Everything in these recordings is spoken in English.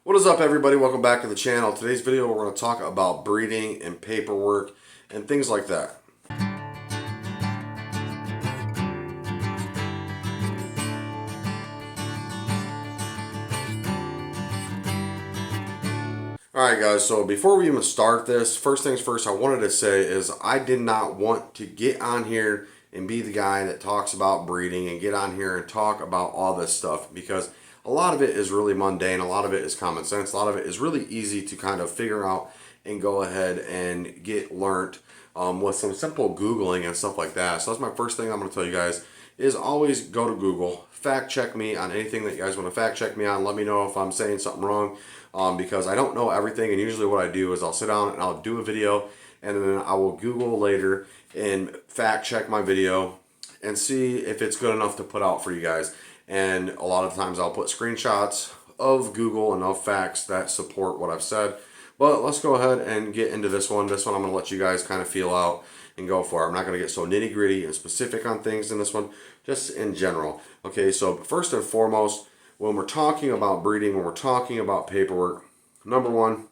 What is up, everybody? Welcome back to the channel. Today's video we're going to talk about breeding and paperwork and things like that. Alright guys, so before we even start this, first things first I wanted to say is I did not want to get on here and be the guy that talks about breeding and get on here and talk about all this stuff, because a lot of it is really mundane, a lot of it is common sense, a lot of it is really easy to kind of figure out and go ahead and get learnt with some simple Googling and stuff like that. So that's my first thing I'm going to tell you guys, is always go to Google, fact check me on anything that you guys want to fact check me on. Let me know if I'm saying something wrong, because I don't know everything, and usually what I do is I'll sit down and I'll do a video and then I will Google later and fact check my video and see if it's good enough to put out for you guys. And a lot of times I'll put screenshots of Google and of facts that support what I've said. But let's go ahead and get into this one. This one I'm going to let you guys kind of feel out and go for it. I'm not going to get so nitty gritty and specific on things in this one, just in general. Okay, so first and foremost, when we're talking about breeding, when we're talking about paperwork, number one,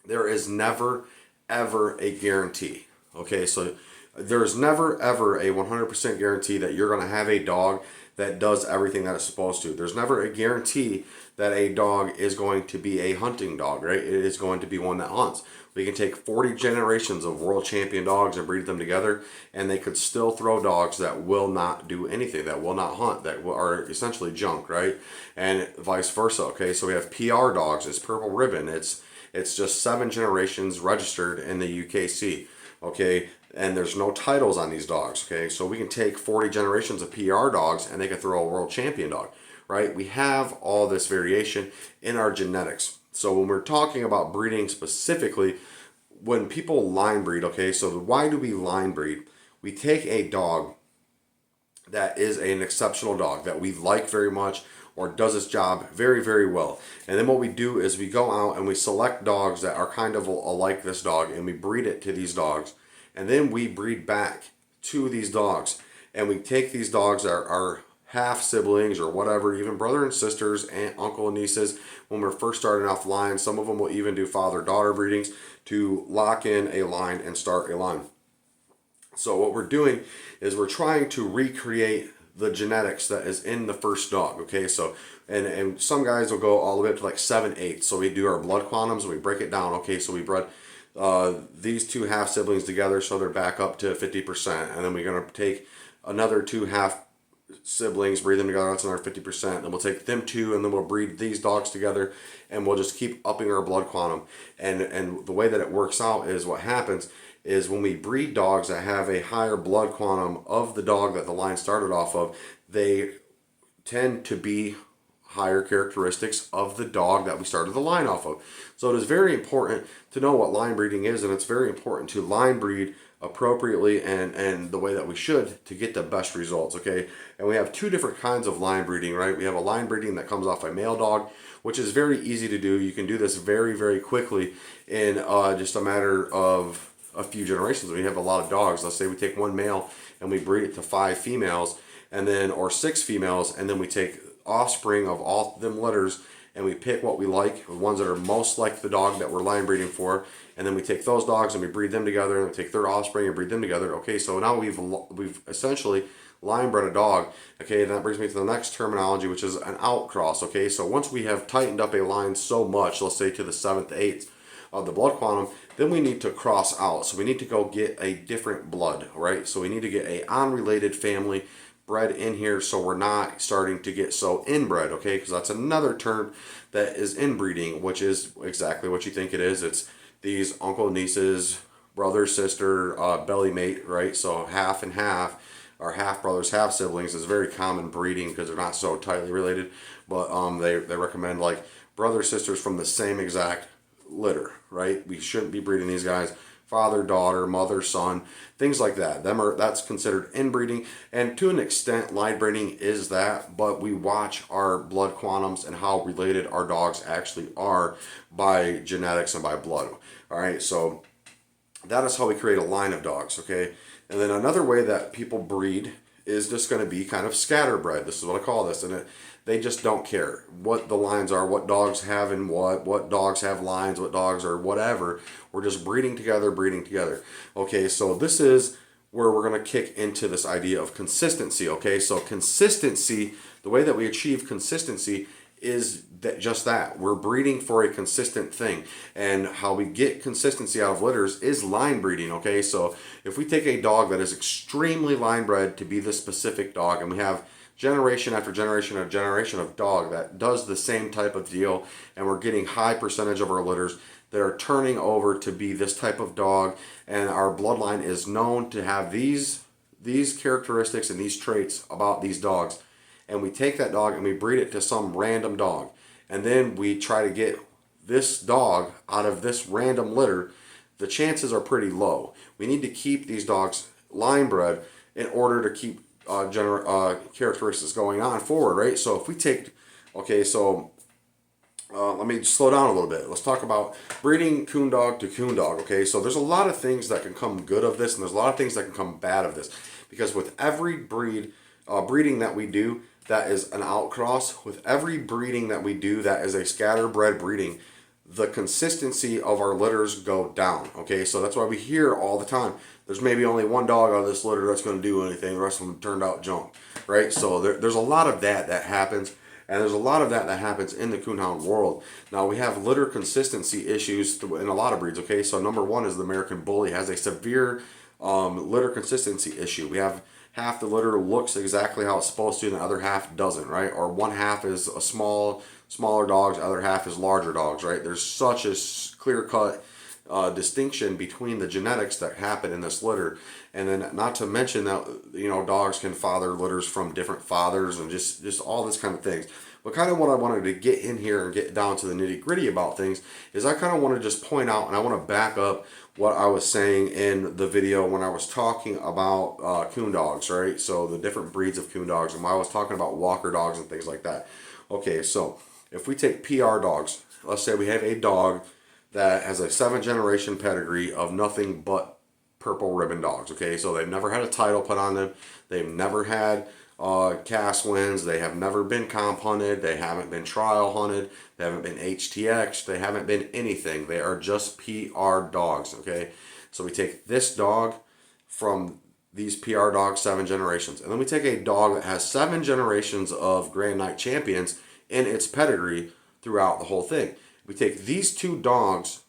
there is never, ever a guarantee. Okay, so there's never, ever a 100% guarantee that you're going to have a dog that does everything that it's supposed to. There's never a guarantee that a dog is going to be a hunting dog, right? It is going to be one that hunts. We can take 40 generations of world champion dogs and breed them together, and they could still throw dogs that will not do anything, that will not hunt, that are essentially junk, right? And vice versa, okay? So we have PR dogs, it's purple ribbon, it's just 7 generations registered in the UKC, okay? And there's no titles on these dogs, okay? So we can take 40 generations of PR dogs and they can throw a world champion dog, right? We have all this variation in our genetics. So when we're talking about breeding specifically, when people line breed, okay, so why do we line breed? We take a dog that is an exceptional dog that we like very much or does its job very, very well. And then what we do is we go out and we select dogs that are kind of alike this dog, and we breed it to these dogs. And then we breed back to these dogs. And we take these dogs that are half siblings or whatever, even brother and sisters, aunt, uncle, and nieces. When we're first starting off line, some of them will even do father-daughter breedings to lock in a line and start a line. So what we're doing is we're trying to recreate the genetics that is in the first dog, okay? So, and some guys will go all the way up to like 7/8. So we do our blood quantums and we break it down, okay? So we bred these two half siblings together, so they're back up to 50%. And then we're gonna take another two half siblings, breed them together, that's another 50%. Then we'll take them two and then we'll breed these dogs together, and we'll just keep upping our blood quantum. And the way that it works out is what happens is when we breed dogs that have a higher blood quantum of the dog that the line started off of, they tend to be higher characteristics of the dog that we started the line off of. So it is very important to know what line breeding is, and it's very important to line breed appropriately and the way that we should to get the best results, okay? And we have two different kinds of line breeding, right? We have a line breeding that comes off a male dog, which is very easy to do. You can do this very, very quickly in just a matter of a few generations. We have a lot of dogs. Let's say we take one male and we breed it to 5 females, and then, or 6 females, and then we take offspring of all them litters and we pick what we like, the ones that are most like the dog that we're line breeding for, and then we take those dogs and we breed them together, and we take their offspring and breed them together. Okay, so now we've essentially line bred a dog. Okay, and that brings me to the next terminology, which is an outcross. Okay, so once we have tightened up a line so much, let's say to the 7th, 8th of the blood quantum, then we need to cross out. So we need to go get a different blood, right? So we need to get a unrelated family bred in here, so we're not starting to get so inbred, okay? Because that's another term that is inbreeding, which is exactly what you think it is. It's these uncle, nieces, brother, sister, belly mate, right? So half and half, or half brothers, half siblings is very common breeding because they're not so tightly related. But they recommend like brother, sisters from the same exact litter, right? We shouldn't be breeding these guys father, daughter, mother, son, things like that. That's considered inbreeding, and to an extent line breeding is that, but we watch our blood quantums and how related our dogs actually are by genetics and by blood. All right, so that is how we create a line of dogs, okay? And then another way that people breed is just going to be kind of scatterbred. This is what I call this, and they just don't care what the lines are, what dogs have and what dogs have lines, what dogs are whatever. We're just breeding together, breeding together. Okay, so this is where we're going to kick into this idea of consistency. Okay, so consistency, the way that we achieve consistency is that just that we're breeding for a consistent thing, and how we get consistency out of litters is line breeding. Okay, so if we take a dog that is extremely line bred to be this specific dog, and we have generation after generation after generation of dog that does the same type of deal, and we're getting high percentage of our litters that are turning over to be this type of dog, and our bloodline is known to have these characteristics and these traits about these dogs, and we take that dog and we breed it to some random dog, and then we try to get this dog out of this random litter, the chances are pretty low. We need to keep these dogs line bred in order to keep characteristics going on forward, right? So if we take, okay, so let me slow down a little bit. Let's talk about breeding coon dog to coon dog. Okay, so there's a lot of things that can come good of this, and there's a lot of things that can come bad of this, because with every breeding that we do that is an outcross, with every breeding that we do that is a scatterbred breeding, the consistency of our litters go down. Okay, so that's why we hear all the time, there's maybe only one dog out of this litter that's going to do anything, the rest of them turned out junk, right? So there's a lot of that happens, and there's a lot of that happens in the coonhound world. Now, we have litter consistency issues in a lot of breeds. Okay, so number one is the American Bully has a severe litter consistency issue. We have half the litter looks exactly how it's supposed to, and the other half doesn't, right? Or one half is a smaller dogs, the other half is larger dogs, right? There's such a clear-cut distinction between the genetics that happen in this litter. And then not to mention that, you know, dogs can father litters from different fathers, and just all this kind of things. But kind of what I wanted to get in here and get down to the nitty gritty about things is I kind of want to just point out, and I want to back up what I was saying in the video when I was talking about coon dogs, right? So the different breeds of coon dogs, and when I was talking about walker dogs and things like that. Okay, so if we take PR dogs, let's say we have a dog that has a 7th-generation pedigree of nothing but purple ribbon dogs. Okay, so they've never had a title put on them, they've never had cast wins, they have never been comp hunted, they haven't been trial hunted, they haven't been HTX, they haven't been anything. They are just PR dogs. Okay, so we take this dog from these PR dogs, 7 generations, and then we take a dog that has 7 generations of Grand Night champions in its pedigree throughout the whole thing. We take these two dogs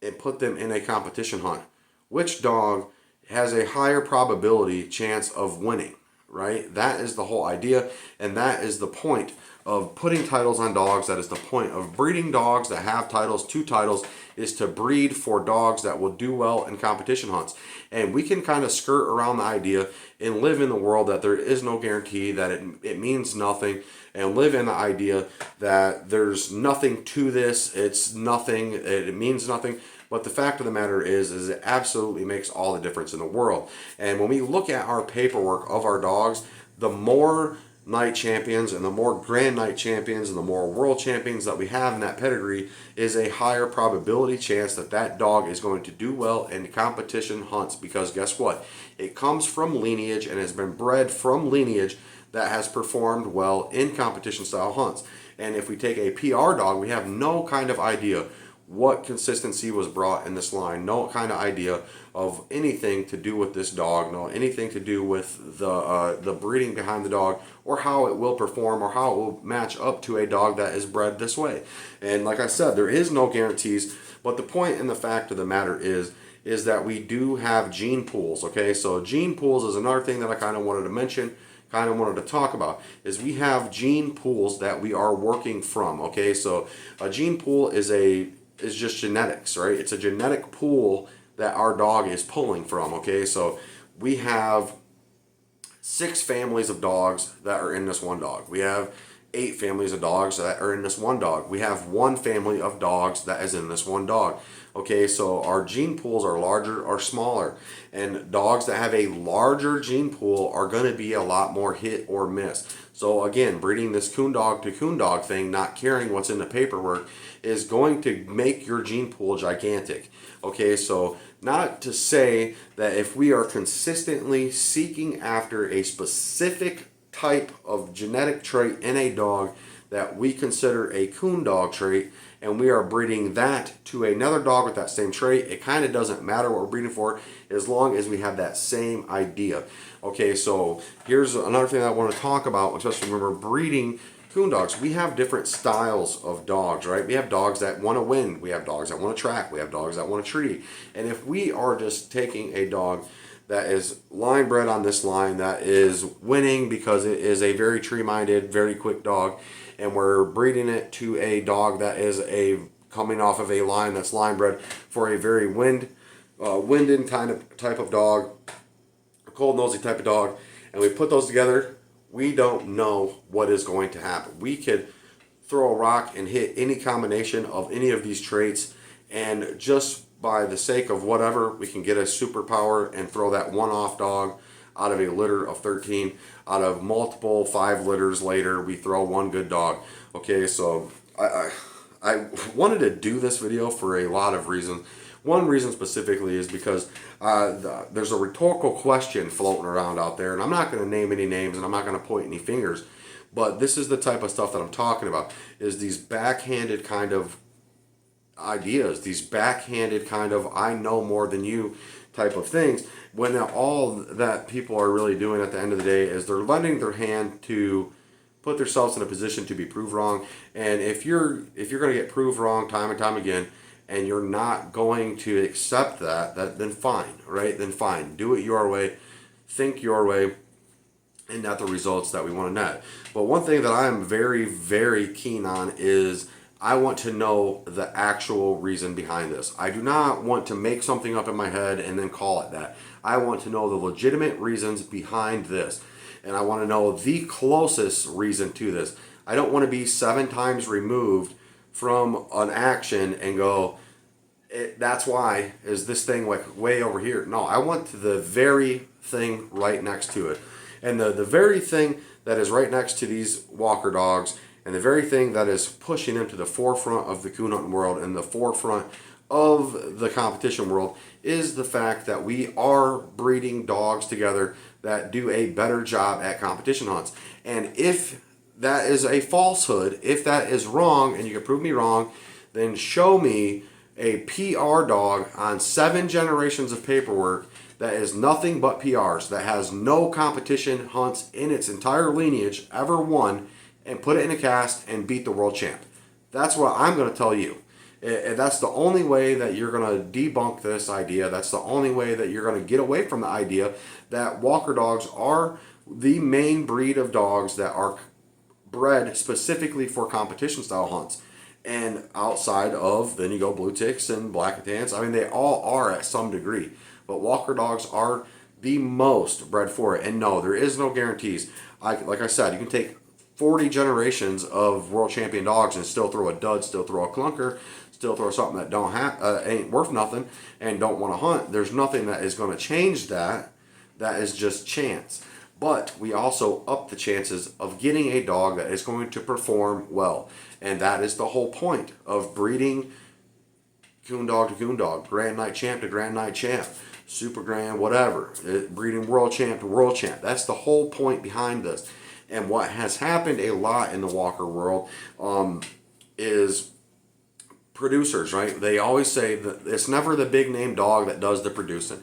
and put them in a competition hunt. Which dog has a higher probability chance of winning, right? That is the whole idea, and that is the point of putting titles on dogs. That is the point of breeding dogs that have titles. 2 titles is to breed for dogs that will do well in competition hunts. And we can kind of skirt around the idea and live in the world that there is no guarantee, that it means nothing, and live in the idea that there's nothing to this, it's nothing, it means nothing. But the fact of the matter is it absolutely makes all the difference in the world. And when we look at our paperwork of our dogs, the more night champions and the more grand night champions and the more world champions that we have in that pedigree is a higher probability chance that that dog is going to do well in competition hunts, because guess what? It comes from lineage and has been bred from lineage that has performed well in competition style hunts. And if we take a PR dog, we have no kind of idea what consistency was brought in this line, no kind of idea of anything to do with this dog, no anything to do with the breeding behind the dog, or how it will perform, or how it will match up to a dog that is bred this way. And like I said, there is no guarantees, but the point and the fact of the matter is that we do have gene pools. Okay, so gene pools is another thing that I kind of wanted to mention, kind of wanted to talk about, is we have gene pools that we are working from. Okay, so a gene pool is just genetics, right? It's a genetic pool that our dog is pulling from. Okay, so we have 6 families of dogs that are in this one dog. We have 8 families of dogs that are in this one dog. We have 1 family of dogs that is in this one dog. Okay, so our gene pools are larger or smaller, and dogs that have a larger gene pool are going to be a lot more hit or miss. So again, breeding this coon dog to coon dog thing, not caring what's in the paperwork, is going to make your gene pool gigantic. Okay, so not to say that if we are consistently seeking after a specific type of genetic trait in a dog that we consider a coon dog trait, and we are breeding that to another dog with that same trait, it kind of doesn't matter what we're breeding for as long as we have that same idea. Okay, so here's another thing I want to talk about, especially when we're breeding coon dogs. We have different styles of dogs, right? We have dogs that want to win. We have dogs that want to track. We have dogs that want to tree. And if we are just taking a dog that is line bred on this line, that is winning because it is a very tree-minded, very quick dog, and we're breeding it to a dog that is coming off of a line that's line bred for a very winded type of dog, a cold nosy type of dog, and we put those together, we don't know what is going to happen. We could throw a rock and hit any combination of any of these traits, and just by the sake of whatever, we can get a superpower and throw that one-off dog out of a litter of 13. Out of multiple 5 litters later, we throw one good dog. Okay, so I wanted to do this video for a lot of reasons. One reason specifically is because there's a rhetorical question floating around out there, and I'm not going to name any names and I'm not going to point any fingers, but this is the type of stuff that I'm talking about, is these backhanded kind of ideas, these backhanded kind of I know more than you type of things, when all that people are really doing at the end of the day is they're lending their hand to put themselves in a position to be proved wrong. And if you're going to get proved wrong time and time again, and you're not going to accept that then fine, right? Then fine, do it your way, think your way, and not the results that we want to net. But one thing that I am very, very keen on is I want to know the actual reason behind this. I do not want to make something up in my head and then call it that. I want to know the legitimate reasons behind this. And I want to know the closest reason to this. I don't want to be 7 times removed from an action and go, that's why is this thing like way over here. No, I want the very thing right next to it. And the very thing that is right next to these walker dogs, and the very thing that is pushing them to the forefront of the coon hunting world and the forefront of the competition world, is the fact that we are breeding dogs together that do a better job at competition hunts. And if that is a falsehood, if that is wrong, and you can prove me wrong, then show me a PR dog on 7 generations of paperwork that is nothing but PRs, that has no competition hunts in its entire lineage ever won, and put it in a cast and beat the world champ. That's what I'm going to tell you. And that's the only way that you're going to debunk this idea. That's the only way that you're going to get away from the idea that walker dogs are the main breed of dogs that are bred specifically for competition style hunts. And outside of, then you go blue ticks and black tans. I mean, they all are at some degree. But walker dogs are the most bred for it. And no, there is no guarantees. Like I said, you can take 40 generations of world champion dogs and still throw a dud, still throw a clunker, still throw something that ain't worth nothing and don't want to hunt. There's nothing that is going to change that. That is just chance. But we also up the chances of getting a dog that is going to perform well. And that is the whole point of breeding coon dog to coon dog, grand night champ to grand night champ, super grand, whatever, breeding world champ to world champ. That's the whole point behind this. And what has happened a lot in the walker world is producers, right? They always say that it's never the big name dog that does the producing.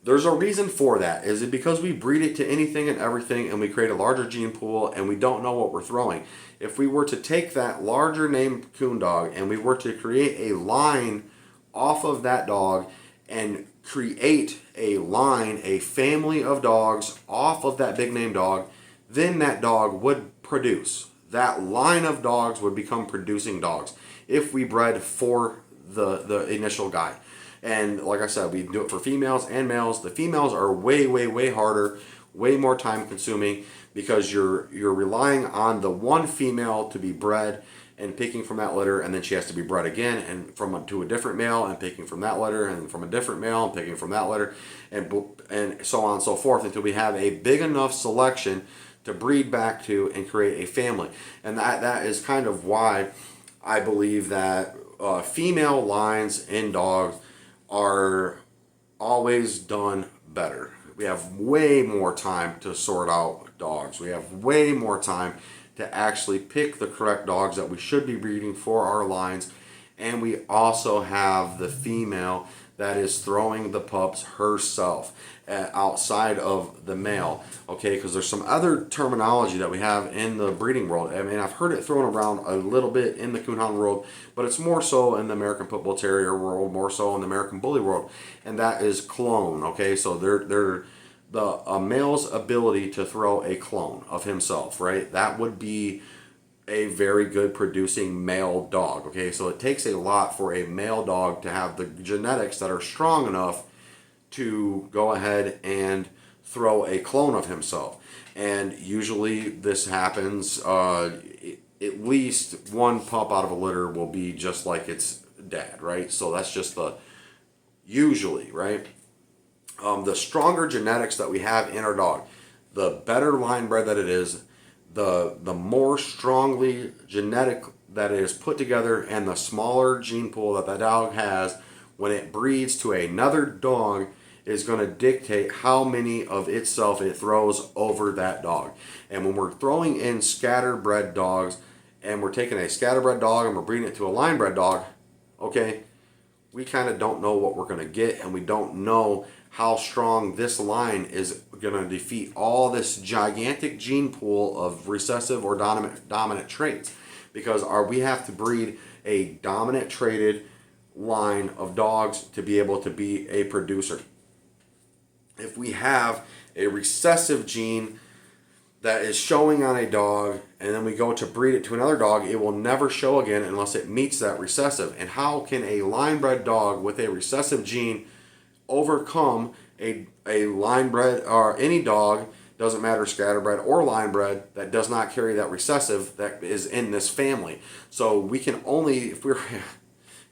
There's a reason for that. Is it because we breed it to anything and everything and we create a larger gene pool and we don't know what we're throwing? If we were to take that larger name coon dog and we were to create a line off of that dog and create a line, a family of dogs off of that big name dog, then that dog would produce. That line of dogs would become producing dogs if we bred for the initial guy. And like I said, we do it for females and males. The females are way, way, way harder, way more time consuming, because you're relying on the one female to be bred and picking from that litter, and then she has to be bred again and to a different male and picking from that litter, and from a different male and picking from that litter, and so on and so forth, until we have a big enough selection to breed back to and create a family. And that is kind of why I believe that female lines in dogs are always done better. We have way more time to sort out dogs. We have way more time to actually pick the correct dogs that we should be breeding for our lines. And we also have the female that is throwing the pups herself outside of the male. Okay, because there's some other terminology that we have in the breeding world. I mean, I've heard it thrown around a little bit in the coonhound world, but it's more so in the American Pit Bull Terrier world, more so in the American Bully world, and that is clone. Okay, so they're a male's ability to throw a clone of himself, right? That would be a very good producing male dog. Okay, so it takes a lot for a male dog to have the genetics that are strong enough to go ahead and throw a clone of himself. And usually this happens, at least one pup out of a litter will be just like its dad, right? So that's just the usually, right? The stronger genetics that we have in our dog, the better line bred that it is, the more strongly genetic that it is put together, and the smaller gene pool that dog has when it breeds to another dog is going to dictate how many of itself it throws over that dog. And when we're throwing in scatterbred dogs, and we're taking a scatterbred dog and we're breeding it to a line bred dog, okay, we kind of don't know what we're going to get, and we don't know how strong this line is going to defeat all this gigantic gene pool of recessive or dominant traits, because we have to breed a dominant traded line of dogs to be able to be a producer. If we have a recessive gene that is showing on a dog, and then we go to breed it to another dog, it will never show again unless it meets that recessive. And how can a line bred dog with a recessive gene overcome a line bred, or any dog, doesn't matter, scatterbred or line bred, that does not carry that recessive that is in this family? So we can only, if we're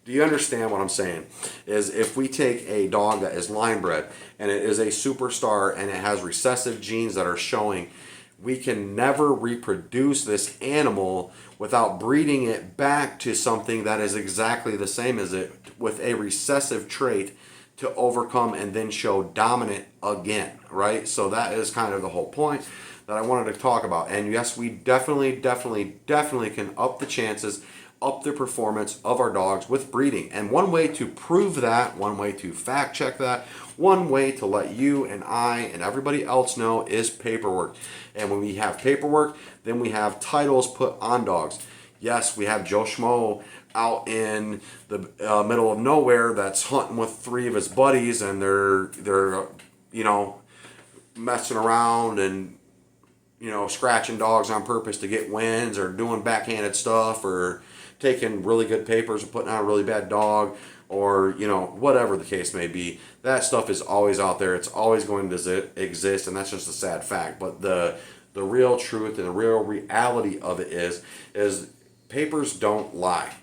do you understand what I'm saying? Is if we take a dog that is line bred and it is a superstar and it has recessive genes that are showing, we can never reproduce this animal without breeding it back to something that is exactly the same as it with a recessive trait to overcome and then show dominant again, right? So that is kind of the whole point that I wanted to talk about. And yes, we definitely can up the chances, up the performance of our dogs with breeding. And one way to prove that, one way to fact check that, one way to let you and I and everybody else know is paperwork. And when we have paperwork, then we have titles put on dogs. Yes, we have Joe Schmo out in the middle of nowhere that's hunting with 3 of his buddies, and they're messing around and scratching dogs on purpose to get wins, or doing backhanded stuff, or taking really good papers and putting on a really bad dog, or whatever the case may be. That stuff is always out there. It's always going to exist, and that's just a sad fact. But the real truth and the real reality of it is papers don't lie.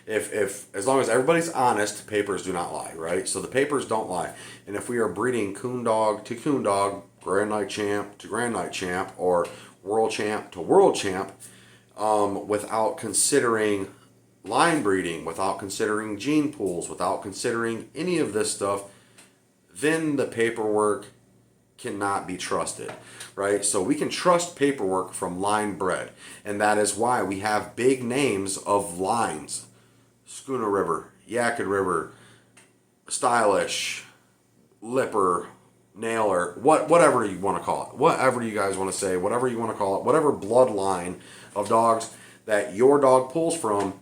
If as long as everybody's honest, papers do not lie, right? So the papers don't lie. And if we are breeding coon dog to coon dog, Grand Night Champ to Grand Night Champ, or World Champ to World Champ, without considering line breeding, without considering gene pools, without considering any of this stuff, then the paperwork cannot be trusted, right? So we can trust paperwork from line bred, and that is why we have big names of lines: Schooner River, Yakut River, Stylish, Lipper, Nailer, whatever you want to call it, whatever you guys want to say, whatever you want to call it, whatever bloodline of dogs that your dog pulls from,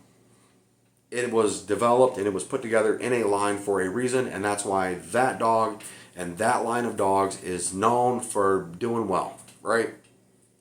it was developed and it was put together in a line for a reason, and that's why that dog and that line of dogs is known for doing well, right?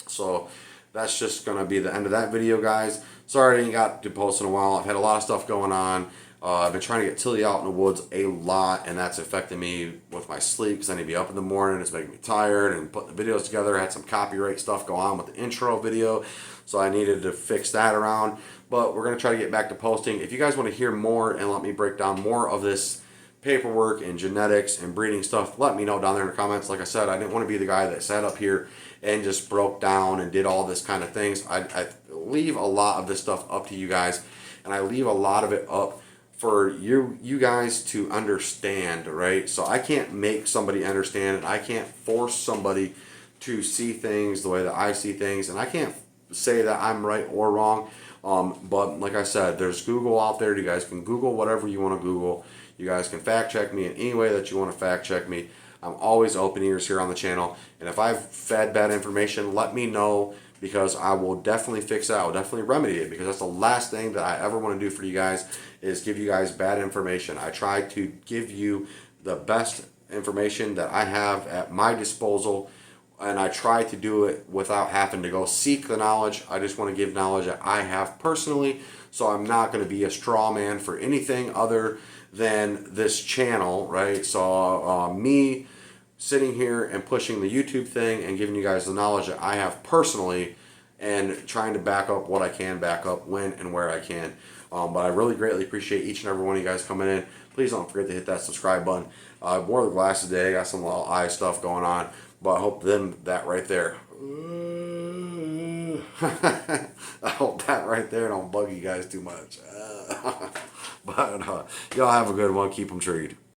So that's just going to be the end of that video, guys. Sorry I didn't got to post in a while. I've had a lot of stuff going on. I've been trying to get Tilly out in the woods a lot, and that's affecting me with my sleep because I need to be up in the morning. It's making me tired, and putting the videos together. I had some copyright stuff go on with the intro video, so I needed to fix that around. But we're going to try to get back to posting. If you guys want to hear more and let me break down more of this paperwork and genetics and breeding stuff, let me know down there in the comments. Like I said, I didn't want to be the guy that sat up here and just broke down and did all this kind of things. I leave a lot of this stuff up to you guys, and I leave a lot of it up for you guys to understand, right? So I can't make somebody understand, and I can't force somebody to see things the way that I see things, and I can't say that I'm right or wrong. But like I said, there's Google out there. You guys can Google whatever you want to Google. You guys can fact check me in any way that you want to fact check me. I'm always open ears here on the channel. And if I've fed bad information, let me know, because I will definitely fix it. I will definitely remedy it, because that's the last thing that I ever want to do for you guys, is give you guys bad information. I try to give you the best information that I have at my disposal, and I try to do it without having to go seek the knowledge. I just want to give knowledge that I have personally, so I'm not going to be a straw man for anything other than this channel, right? So me sitting here and pushing the YouTube thing and giving you guys the knowledge that I have personally, and trying to back up what I can back up when and where I can. But I really greatly appreciate each and every one of you guys coming in. Please don't forget to hit that subscribe button. I wore the glasses today. I got some little eye stuff going on, but I hope that right there. I hope that right there don't bug you guys too much. But y'all have a good one. Keep them treed.